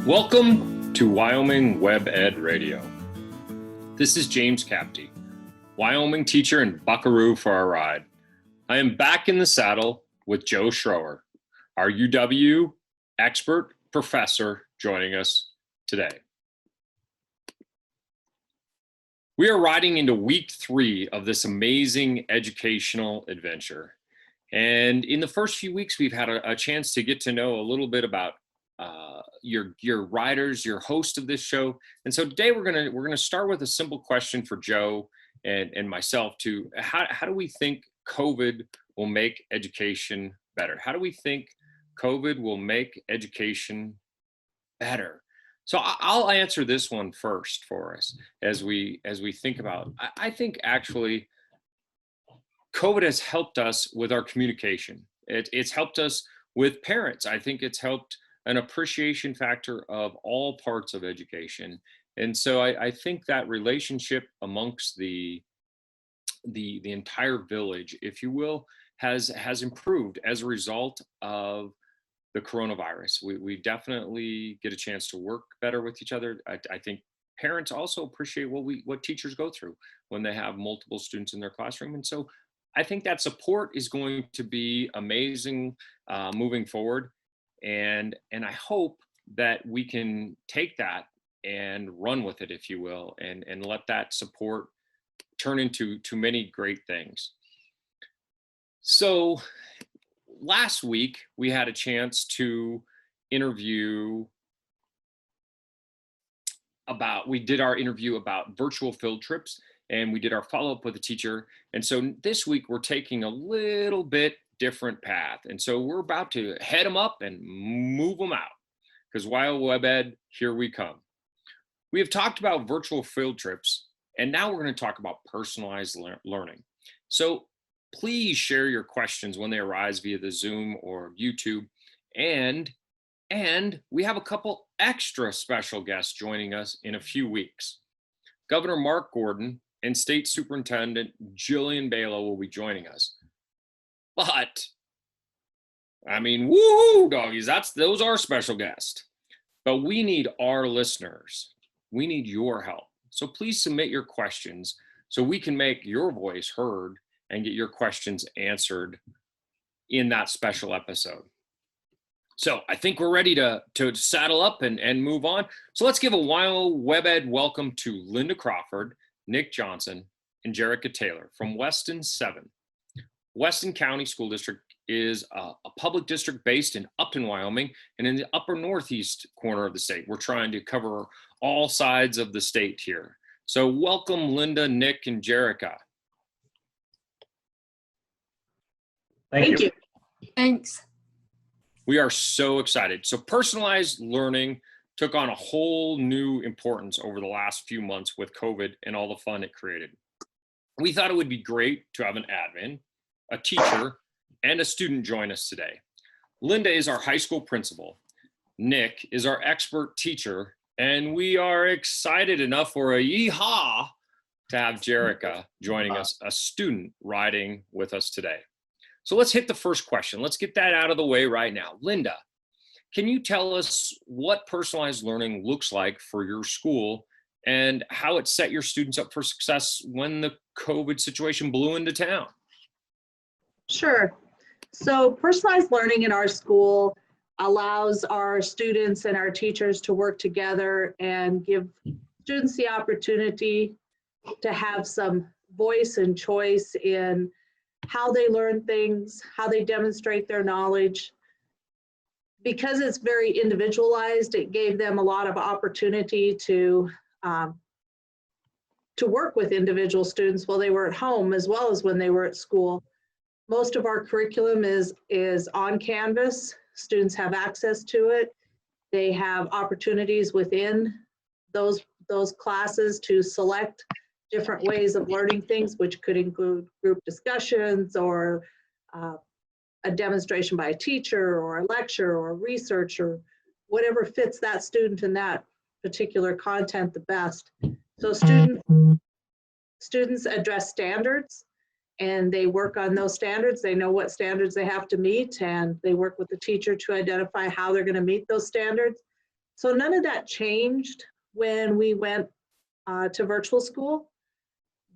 Welcome to Wyoming WebEd Radio. This is James Capty, Wyoming teacher and buckaroo for our ride. I am back in the saddle with Joe Schroer, our UW expert professor joining us today. We are riding into week 3 of this amazing educational adventure. And in the first few weeks, we've had a chance to get to know a little bit about your riders, your host of this show. And so today we're gonna start with a simple question for Joe and myself to how do we think COVID will make education better? How do we think COVID will make education better? So I'll answer this one first for us as we think about. I think actually COVID has helped us with our communication. It's helped us with parents. I think it's helped an appreciation factor of all parts of education. And so I think that relationship amongst the entire village, if you will, has improved as a result of the coronavirus. We definitely get a chance to work better with each other. I think parents also appreciate what teachers go through when they have multiple students in their classroom. And so I think that support is going to be amazing moving forward. And I hope that we can take that and run with it, if you will, and let that support turn into many great things. So last week, we had a chance to interview we did our interview about virtual field trips, and we did our follow-up with a teacher. And so this week, we're taking a little bit different path. And so we're about to head them up and move them out, because Wyoming WebEd, here we come. We have talked about virtual field trips, and now we're going to talk about personalized learning. So please share your questions when they arise via the Zoom or YouTube. And we have a couple extra special guests joining us in a few weeks. Governor Mark Gordon and State Superintendent Jillian Balo will be joining us. But, I mean, woohoo, doggies, those are special guests. But we need our listeners. We need your help. So please submit your questions so we can make your voice heard and get your questions answered in that special episode. So I think we're ready to saddle up and move on. So let's give a Wyoming WebEd welcome to Linda Crawford, Nick Johnson, and Jerica Taylor from Weston 7. Weston County School District is a public district based in Upton, Wyoming, and in the upper northeast corner of the state. We're trying to cover all sides of the state here. So welcome, Linda, Nick, and Jerica. Thank you. Thanks. We are so excited. So personalized learning took on a whole new importance over the last few months with COVID and all the fun it created. We thought it would be great to have an admin, a teacher, and a student join us today. Linda is our high school principal. Nick is our expert teacher, and we are excited enough for a yeehaw to have Jerica joining us, a student riding with us today. So let's hit the first question. Let's get that out of the way right now. Linda, can you tell us what personalized learning looks like for your school and how it set your students up for success when the COVID situation blew into town? Sure. So personalized learning in our school allows our students and our teachers to work together and give students the opportunity to have some voice and choice in how they learn things, how they demonstrate their knowledge. Because it's very individualized, it gave them a lot of opportunity to work with individual students while they were at home as well as when they were at school. Most of our curriculum is on Canvas. Students have access to it. They have opportunities within those classes to select different ways of learning things, which could include group discussions or a demonstration by a teacher or a lecture or research or whatever fits that student in that particular content the best. So students address standards and they work on those standards. They know what standards they have to meet, and they work with the teacher to identify how they're going to meet those standards. So none of that changed when we went to virtual school.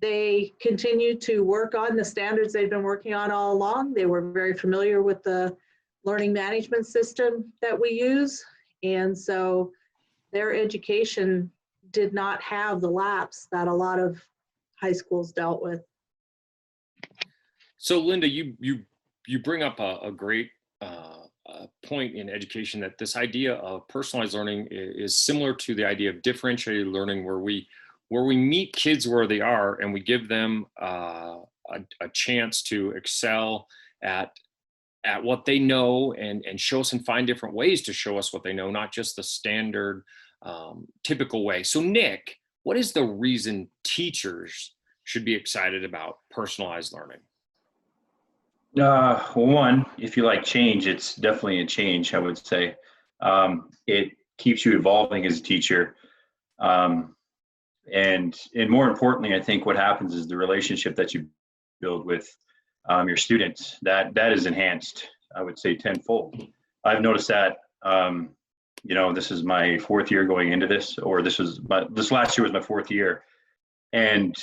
They continued to work on the standards they've been working on all along. They were very familiar with the learning management system that we use. And so their education did not have the lapse that a lot of high schools dealt with. So Linda, you bring up a great point in education, that this idea of personalized learning is similar to the idea of differentiated learning, where we meet kids where they are and we give them a chance to excel at what they know, and show us and find different ways to show us what they know, not just the standard typical way. So Nick, what is the reason teachers should be excited about personalized learning? One, if you like change, it's definitely a change, I would say. It keeps you evolving as a teacher. And more importantly, I think what happens is the relationship that you build with your students, that is enhanced, I would say, tenfold. I've noticed that, this is my fourth year going into this, or this last year was my fourth year. And,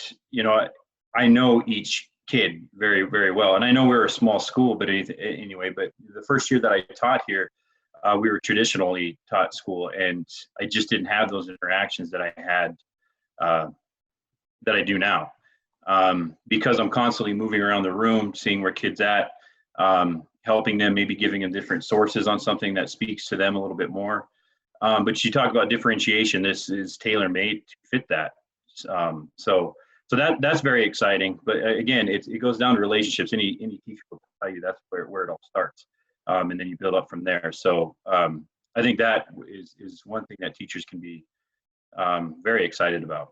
I know each kid very, very well. And I know we're a small school, but anyway, but the first year that I taught here, we were traditionally taught school, and I just didn't have those interactions that I had, that I do now. Because I'm constantly moving around the room, seeing where kids at, helping them, maybe giving them different sources on something that speaks to them a little bit more. But you talk about differentiation. This is tailor-made to fit that. So that's very exciting. But again, it goes down to relationships. Any teacher will tell you that's where it all starts, and then you build up from there. So I think that is one thing that teachers can be very excited about.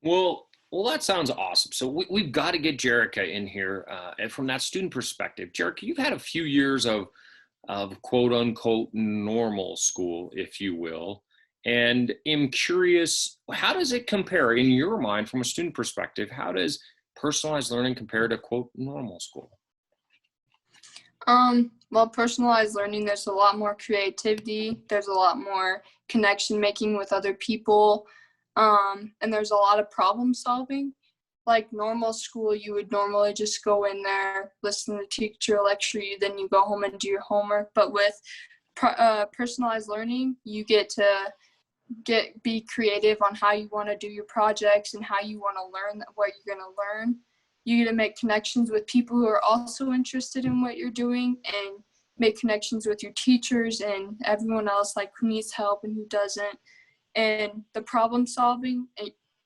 Well, that sounds awesome. So we've got to get Jerica in here, and from that student perspective. Jerica, you've had a few years of quote unquote normal school, if you will. And I'm curious, how does it compare in your mind from a student perspective? How does personalized learning compare to quote normal school? Well, personalized learning, there's a lot more creativity. There's a lot more connection making with other people. And there's a lot of problem solving. Like normal school, you would normally just go in there, listen to the teacher lecture you, then you go home and do your homework. But with personalized learning, you get to be creative on how you want to do your projects and how you want to learn what you're going to learn. You get to make connections with people who are also interested in what you're doing, and make connections with your teachers and everyone else, like who needs help and who doesn't. And the problem solving,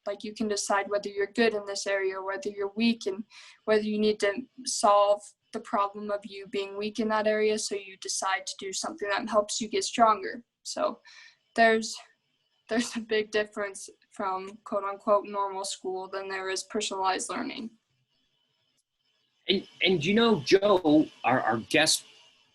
like you can decide whether you're good in this area or whether you're weak, and whether you need to solve the problem of you being weak in that area, so you decide to do something that helps you get stronger. So there's a big difference from quote unquote normal school than there is personalized learning. And Joe, our guest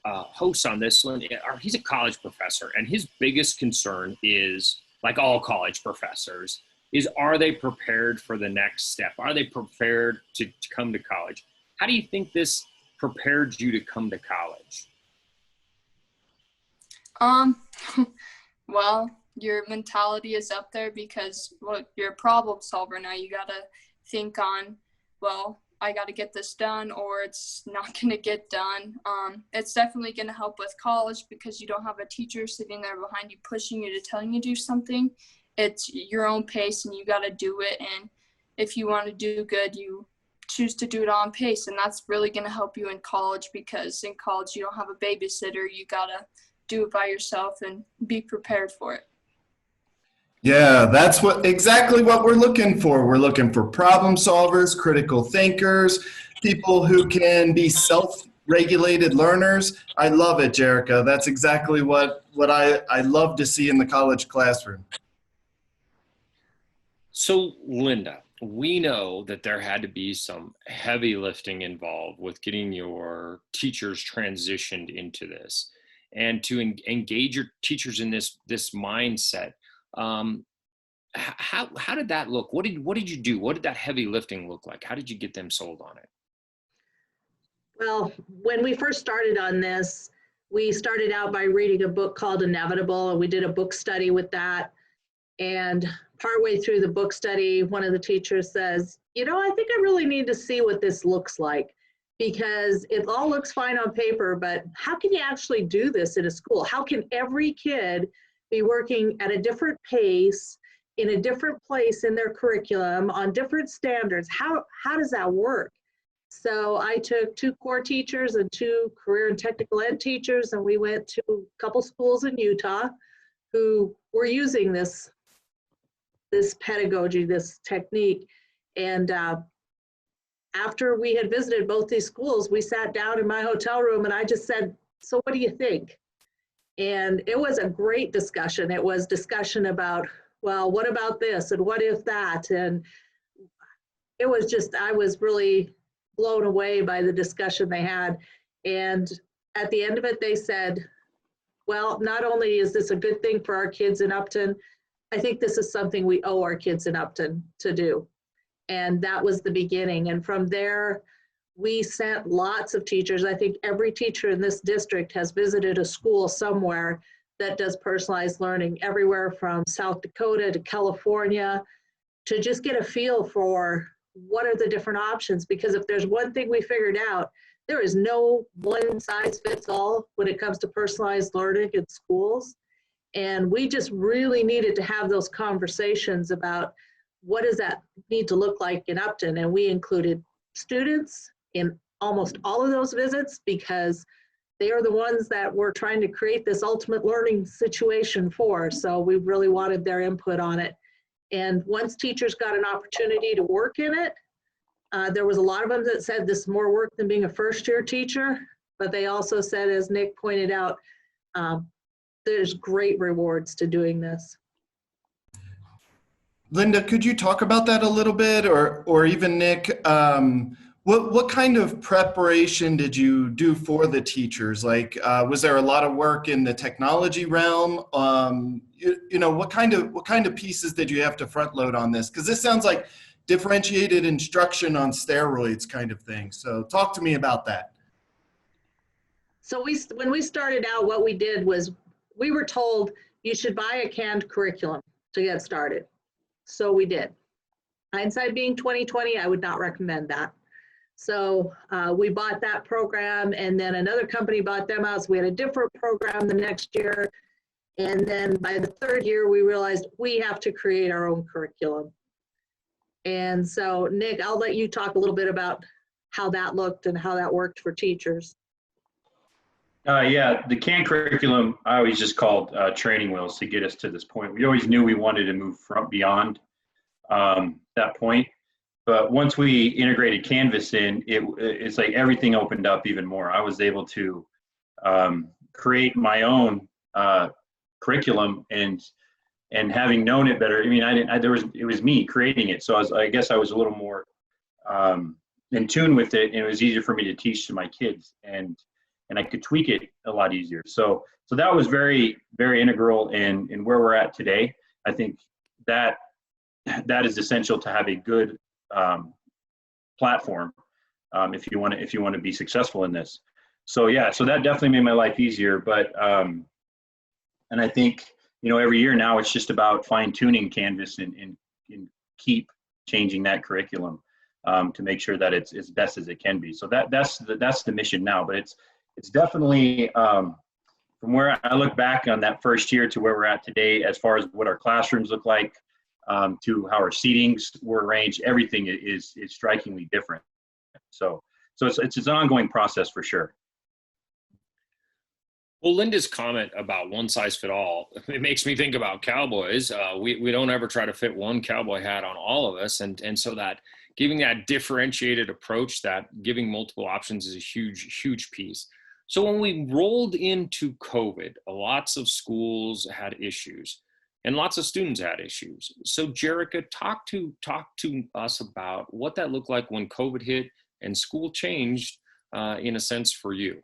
host on this one, he's a college professor, and his biggest concern is, like all college professors, is are they prepared for the next step? Are they prepared to come to college? How do you think this prepared you to come to college? Well, your mentality is up there because, well, you're a problem solver now. You got to think on, well, I got to get this done, or it's not going to get done. It's definitely going to help with college because you don't have a teacher sitting there behind you pushing you to telling you to do something. It's your own pace, and you got to do it. And if you want to do good, you choose to do it on pace. And that's really going to help you in college, because in college you don't have a babysitter. You got to do it by yourself and be prepared for it. Yeah, that's exactly what we're looking for. We're looking for problem solvers, critical thinkers, people who can be self-regulated learners. I love it, Jerica. That's exactly what I love to see in the college classroom. So, Linda, we know that there had to be some heavy lifting involved with getting your teachers transitioned into this, and to engage your teachers in this mindset. How did that look? What did you do? What did that heavy lifting look like? How did you get them sold on it? Well, when we first started on this, we started out by reading a book called Inevitable, and we did a book study with that. And partway through the book study, one of the teachers says, I think I really need to see what this looks like, because it all looks fine on paper, but how can you actually do this in a school? How can every kid be working at a different pace, in a different place in their curriculum, on different standards? How does that work? So I took 2 core teachers and 2 career and technical ed teachers, and we went to a couple schools in Utah who were using this pedagogy, this technique. And after we had visited both these schools, we sat down in my hotel room and I just said, so what do you think? And it was a great discussion. It was discussion about, well, what about this? And what if that? And it was just, I was really blown away by the discussion they had. And at the end of it, they said, well, not only is this a good thing for our kids in Upton, I think this is something we owe our kids in Upton to do. And that was the beginning. And from there, we sent lots of teachers. I think every teacher in this district has visited a school somewhere that does personalized learning, everywhere from South Dakota to California, to just get a feel for what are the different options. Because if there's one thing we figured out, there is no one size fits all when it comes to personalized learning in schools. And we just really needed to have those conversations about what does that need to look like in Upton. And we included students in almost all of those visits because they are the ones that we're trying to create this ultimate learning situation for. So we really wanted their input on it. And once teachers got an opportunity to work in it, there was a lot of them that said this is more work than being a first-year teacher, but they also said, as Nick pointed out, there's great rewards to doing this. Linda, could you talk about that a little bit, or even Nick? What kind of preparation did you do for the teachers? Like, was there a lot of work in the technology realm? What kind of pieces did you have to front load on this? Because this sounds like differentiated instruction on steroids kind of thing. So talk to me about that. So when we started out, what we did was we were told you should buy a canned curriculum to get started. So we did. Hindsight being 2020, I would not recommend that. So we bought that program, and then another company bought them out. So we had a different program the next year. And then by the 3rd year, we realized we have to create our own curriculum. And so Nick, I'll let you talk a little bit about how that looked and how that worked for teachers. Yeah, the canned curriculum, I always just called training wheels to get us to this point. We always knew we wanted to move beyond that point. But once we integrated Canvas in, it's like everything opened up even more. I was able to create my own curriculum, and having known it better. I mean, it was me creating it, so I guess I was a little more in tune with it, and it was easier for me to teach to my kids, and I could tweak it a lot easier. So that was very, very integral in where we're at today. I think that is essential to have a good platform if you want to be successful in this. So yeah, so that definitely made my life easier. But and I think every year now it's just about fine tuning Canvas and keep changing that curriculum to make sure that it's as best as it can be. So that's the mission now. But it's definitely from where I look back on that first year to where we're at today, as far as what our classrooms look like, to how our seatings were arranged, everything is strikingly different. So it's an ongoing process for sure. Well, Linda's comment about one size fit all, it makes me think about cowboys. We don't ever try to fit one cowboy hat on all of us. And so that giving that differentiated approach, that giving multiple options is a huge, huge piece. So when we rolled into COVID, lots of schools had issues and lots of students had issues. So Jerica, talk to us about what that looked like when COVID hit and school changed in a sense for you.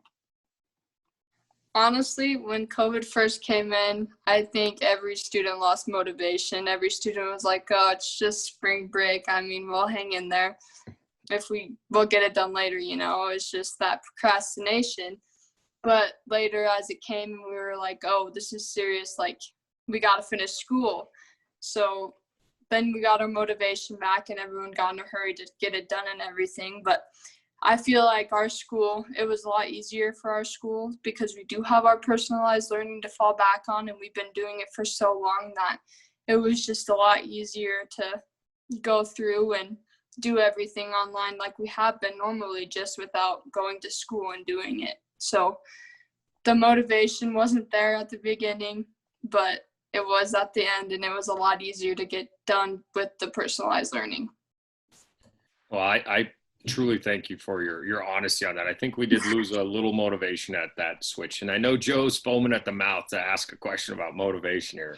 Honestly, when COVID first came in, I think every student lost motivation. Every student was like, oh, it's just spring break. I mean, we'll hang in there. We'll get it done later, It's just that procrastination. But later as it came, we were like, oh, this is serious. Like, we got to finish school. So then we got our motivation back and everyone got in a hurry to get it done and everything. But I feel like our school, it was a lot easier for our school because we do have our personalized learning to fall back on, and we've been doing it for so long that it was just a lot easier to go through and do everything online like we have been normally, just without going to school and doing it. So the motivation wasn't there at the beginning, but it was at the end, and it was a lot easier to get done with the personalized learning. Well, I truly thank you for your honesty on that. I think we did lose a little motivation at that switch. And I know Joe's foaming at the mouth to ask a question about motivation here.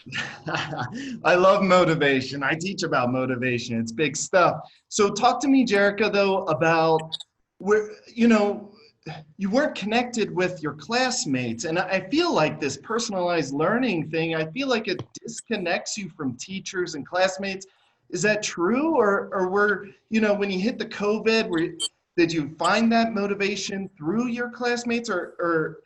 I love motivation. I teach about motivation. It's big stuff. So talk to me, Jerica, though, about where, you weren't connected with your classmates. And I feel like this personalized learning thing, I feel like it disconnects you from teachers and classmates. Is that true? Or when you hit the COVID, did you find that motivation through your classmates? Or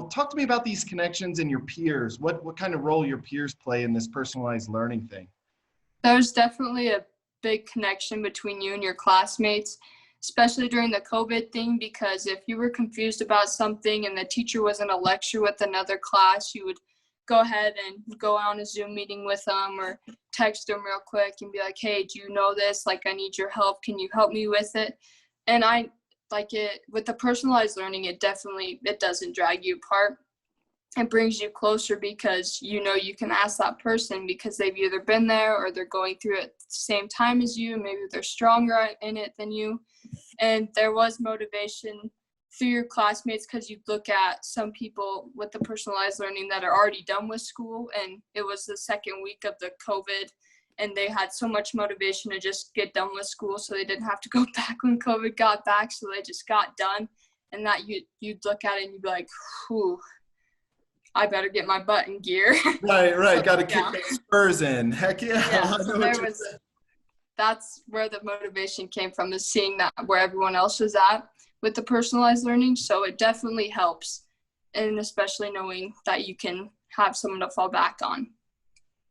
talk to me about these connections and your peers. What kind of role your peers play in this personalized learning thing? There's definitely a big connection between you and your classmates, especially during the COVID thing, because if you were confused about something and the teacher was in a lecture with another class, you would go ahead and go on a Zoom meeting with them or text them real quick and be like, hey, do you know this? Like, I need your help. Can you help me with it? And I like it with the personalized learning. It doesn't drag you apart. It brings you closer because you can ask that person because they've either been there or they're going through it at the same time as you. Maybe they're stronger in it than you. And there was motivation through your classmates because you look at some people with the personalized learning that are already done with school, and it was the second week of the COVID, and they had so much motivation to just get done with school so they didn't have to go back when COVID got back, so they just got done. And that you'd look at it and you'd be like, whew, I better get my butt in gear. Right. So, Got to kick those spurs in. Heck yeah. Yeah, so that's where the motivation came from, is seeing that where everyone else was at with the personalized learning. So it definitely helps, and especially knowing that you can have someone to fall back on.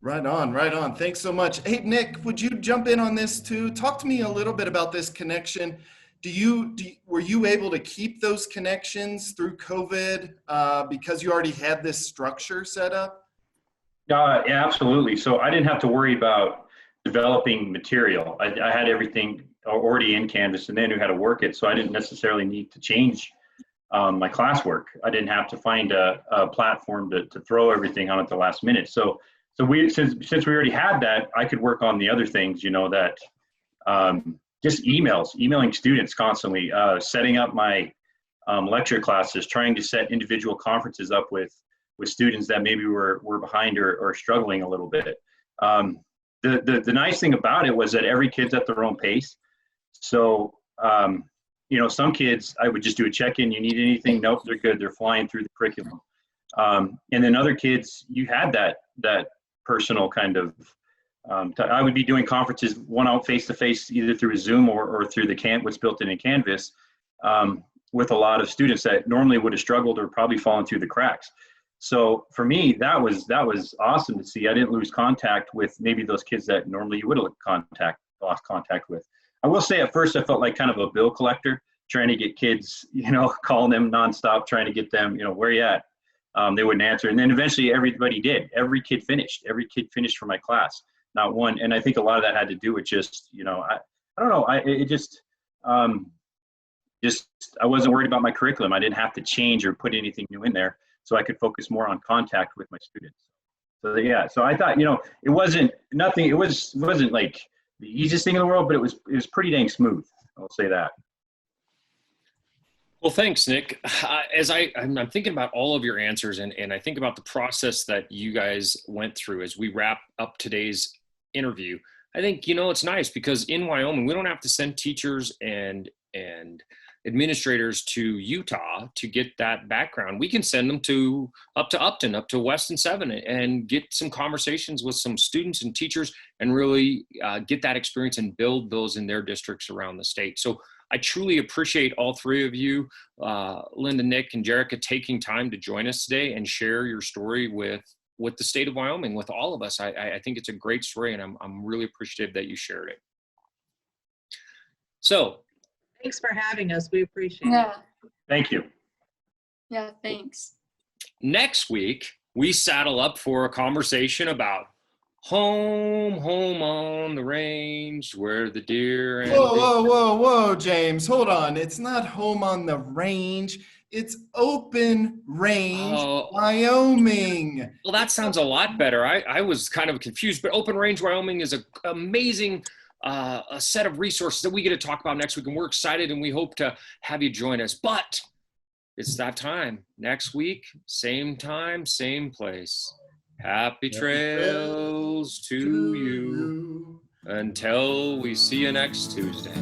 Right on. Thanks so much. Hey, Nick, would you jump in on this too? Talk to me a little bit about this connection. Were you able to keep those connections through COVID because you already had this structure set up? Yeah, absolutely. So I didn't have to worry about developing material. I had everything already in Canvas, and they knew how to work it. So I didn't necessarily need to change my classwork. I didn't have to find a platform to throw everything on at the last minute. So we, since we already had that, I could work on the other things, that just emailing students constantly, setting up my lecture classes, trying to set individual conferences up with students that maybe were behind or struggling a little bit. The nice thing about it was that every kid's at their own pace. So, some kids, I would just do a check-in. You need anything? Nope, they're good. They're flying through the curriculum. And then other kids, you had that personal kind of, I would be doing conferences one-out face-to-face, either through a Zoom or through what's built in Canvas, with a lot of students that normally would have struggled or probably fallen through the cracks. So for me, that was awesome to see. I didn't lose contact with maybe those kids that normally you would have lost contact with. I will say at first I felt like kind of a bill collector, trying to get kids, calling them nonstop, trying to get them, where you at? They wouldn't answer. And then eventually everybody did. Every kid finished for my class, not one. And I think a lot of that had to do with just, I don't know. I wasn't worried about my curriculum. I didn't have to change or put anything new in there, so I could focus more on contact with my students. So yeah, so I thought, it wasn't like the easiest thing in the world, but it was pretty dang smooth. I'll say that. Well, thanks, Nick. As I'm thinking about all of your answers, and I think about the process that you guys went through as we wrap up today's interview, I think, it's nice because in Wyoming, we don't have to send teachers and administrators to Utah to get that background. We can send them up to Upton, up to Weston 7, and get some conversations with some students and teachers and really get that experience and build those in their districts around the state. So I truly appreciate all three of you, Linda, Nick, and Jerica, taking time to join us today and share your story with the state of Wyoming, with all of us. I think it's a great story, and I'm really appreciative that you shared it. So, Thanks for having us. We appreciate it. Yeah. Thank you. Yeah, thanks. next week, we saddle up for a conversation about home on the range where the deer and Whoa, James, hold on. It's not home on the range. It's open range, Wyoming. Well, that sounds a lot better. I was kind of confused, but Open Range Wyoming is an amazing a set of resources that we get to talk about next week, and we're excited, and we hope to have you join us. But it's that time. Next week, same time, same place. Happy trails to you until we see you next Tuesday.